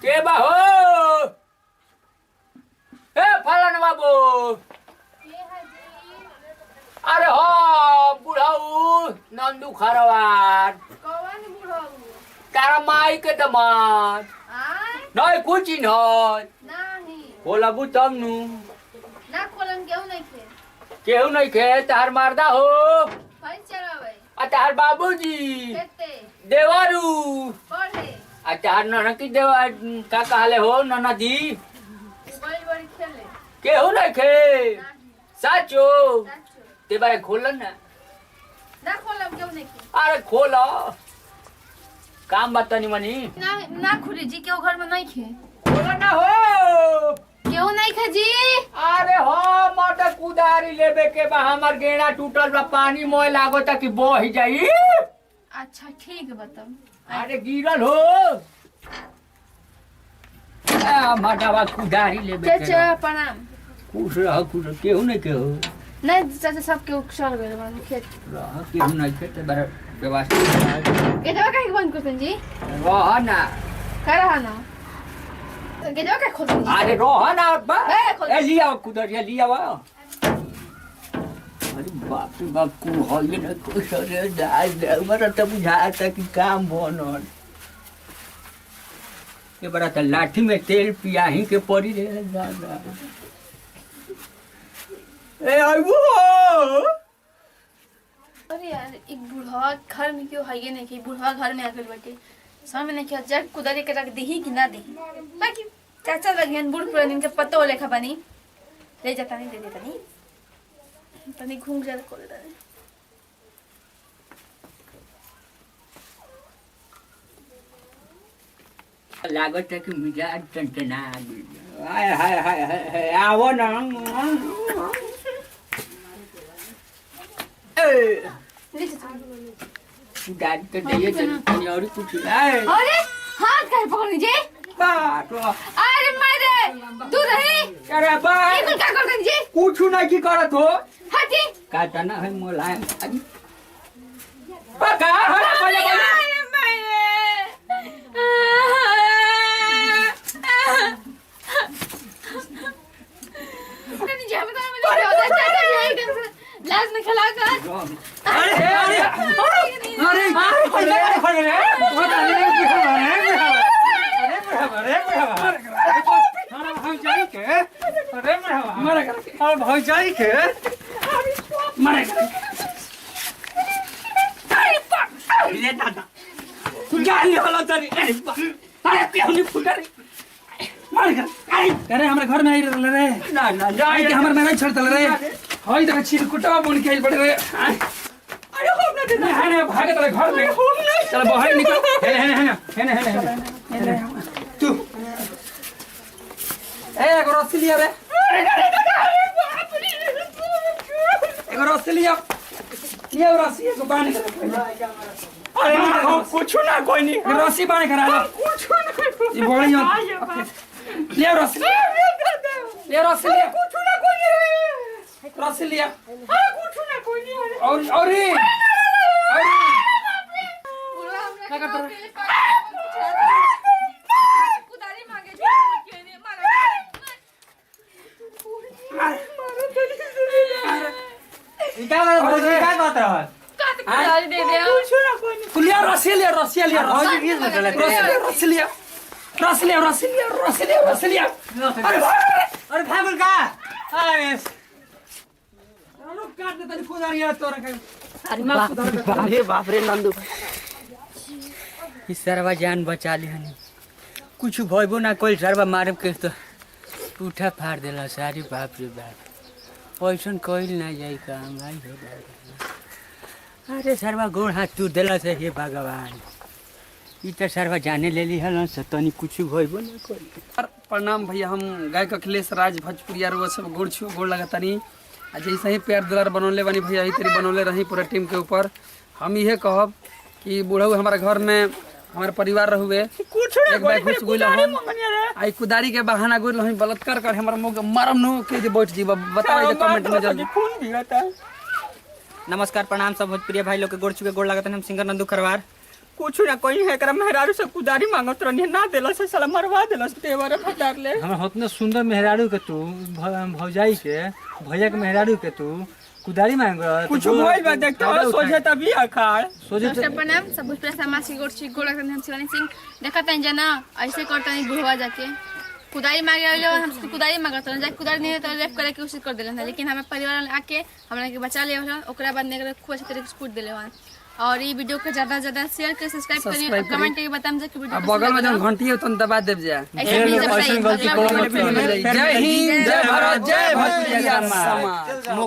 के बाहो ए फलन बाबू अरे हो बुढ़ाऊ नंदू खरवार कौन बुढ़ऊ तारा माई के दमाद आय नहीं कुछ नहीं नाही बोला बु तब नु ना खोलन केहू नहीं खे केहू नहीं खे तार मारदा हो फल चरावे आ तार बाबूजी खेते देवरू पढ़े आ तार ननकी देवा का कहले हो ननदी बड़ी बड़ी खेले केहू नहीं खे नाही साचो साचो ते बारे खोलन ना ना खोलन केहू नहीं खे अरे खोलो काम बतानी मनी ना खुली जी केहू घर में नहीं खे खोलो ना हो केहू नहीं खे जी अरे हो मोटर कुदारी लेबे के बा हमर गेड़ा टूटल बा पानी मोय लागो ताकि बह जाई अच्छा ठीक है बताओ अरे गिरल हो आ माटावा कुदारी लेबे के चाचा प्रणाम खुश रह खुश केहू नहीं केहू नहीं चाचा सब केहू चल गए बन खेत रह केहू नहीं खेते बारे व्यवस्था गेटवा काहे के बंद करतन जी रह ना का रहा ना गेटवा काहे खोलतन जी अरे रह ना बा ए, खोल। ए लिया कुदरिया लिया वा अरे बाप रे बाप को होइए ना कुछ रे दाल दे हमरा त बुझाता कि काम बनल ये बड़ा त लाठी में तेल पियाही के पड़ी रे दादा ए आइबो अरे यार एक बूढ़ा घर में क्यों है नहीं कि बूढ़ा घर में आकर बैठे समझ नहीं किया जग कुदारी के रख दी कि ना दी बाकी चाचा लगियन बूढ़ पुरानी के पत्तो हो लेखा बनी ले जाता नहीं दे देता नहीं तनी घूम जा को दे लागत है कि मिजाज टनटना गई हाय हाय हाय हाय आवो ना ए ले जा डाल के दे तनी और कुछ आए अरे हाथ काहे पकड़ लीजिए बात अरे मेरे तू नहीं अरे बा ये कुल क्या करते जी कुछ नहीं की करत हो हटी काटा ना है मोलायम पका हरा बोले लाज में खिला कर अरे अरे अरे भौजाई के ले दादा तू जाने वाला तरी अरे क्यों नहीं फुटा रे मार कर अरे हमारे घर में आई रहल रे ना ना आई के हमर में छड़तल रे होई देख छिल कुटवा बन के आइल पड़े रे अरे होम ना देना है ना भागे तेरे घर में चल बाहर निकल है तू ए एगो रस्सी लिया रे एगो रस्सी लिया ये रस्सी एगो बांध के अरे कुछ ना कोई नहीं रस्सी बांध के रहा कुछ ना ये बोली ले रस्सी ले रस्सी लिया कुछ ना कोई नहीं रस्सी लिया अरे कुछ ना कोई नहीं और क्या करता कुदारी मांगे क्यों नहीं क्या बात है कुदारी दे दे कुलिया रस्सी लिया रस्सी लिया रस्सी लिया रस्सी लिया रस्सी लिया रस्सी लिया रस्सी लिया अरे भागल का अरे काट दे तनी कुदारिया तोरा के अरे बाप रे नंदू इस सरवा जान बचा ली हनी कुछ भइबो ना कोई सरवा मारब के तो टूठा फाड़ देला सारी बाप रे बाप ऐसन कइल ना जाई काम आई हो अरे सरवा गोड़ हाथ टूट देला से हे भगवान ई त सरवा जाने ले ली हल तनी कुछ भइबो ना कोई प्रणाम भैया हम गायक अखिलेश राज भोजपुरिया रो सब गोड़ लगातानी आ जैसे ही प्यार दुलार बनौले बनी भैया यही तेरी बनौले रही पूरा टीम के ऊपर हम इहे कहब कि बुढ़ऊ हमारे घर में हमारे परिवार रहुए एक बार घुस गुला हम आई कुदारी के बहाना गुल हम बलात्कार कर हमर मुंह के मरम नो के जे बैठ जीव बताओ जे कमेंट में जल्दी खून भी आता नमस्कार प्रणाम सब भोजपुरिया भाई लोग के गोड़ चुके गोड़ लागत हम सिंगर नंदू खरवार कुछ ना कोई है एकरा मेहरारू से कुदारी मांगत रहनी ना देला से साला मरवा देला से देवरे फटार ले हमरा उतना सुंदर मेहरारू के तू भौजाई के भैया के मेहरारू के तू कुदारी मांग रहा कुछ मोबाइल में देखते हो सोचे तभी अखाड़ सोचे नमस्कार प्रणाम सब भोजपुरी समाज की गोड़ हम शिवानी सिंह देखा था जना ऐसे करता नहीं बुढ़वा जाके कुदारी मांगे हम कुदारी मांगत जाके कुदारी नहीं तो रेप करे के कोशिश कर दिले लेकिन हमारे परिवार आके हमरा के बचा ले ओकरा बाद ने खूब अच्छे तरीके से कूट दिले और ये वीडियो को ज्यादा से ज्यादा शेयर कर सब्सक्राइब करिए और कमेंट करके बताएं कि वीडियो बगल में जो घंटी है तो दबा देव जा ऐसे नहीं गलती जब करो मत। जय हिंद जय भारत जय भोजपुरिया समाज।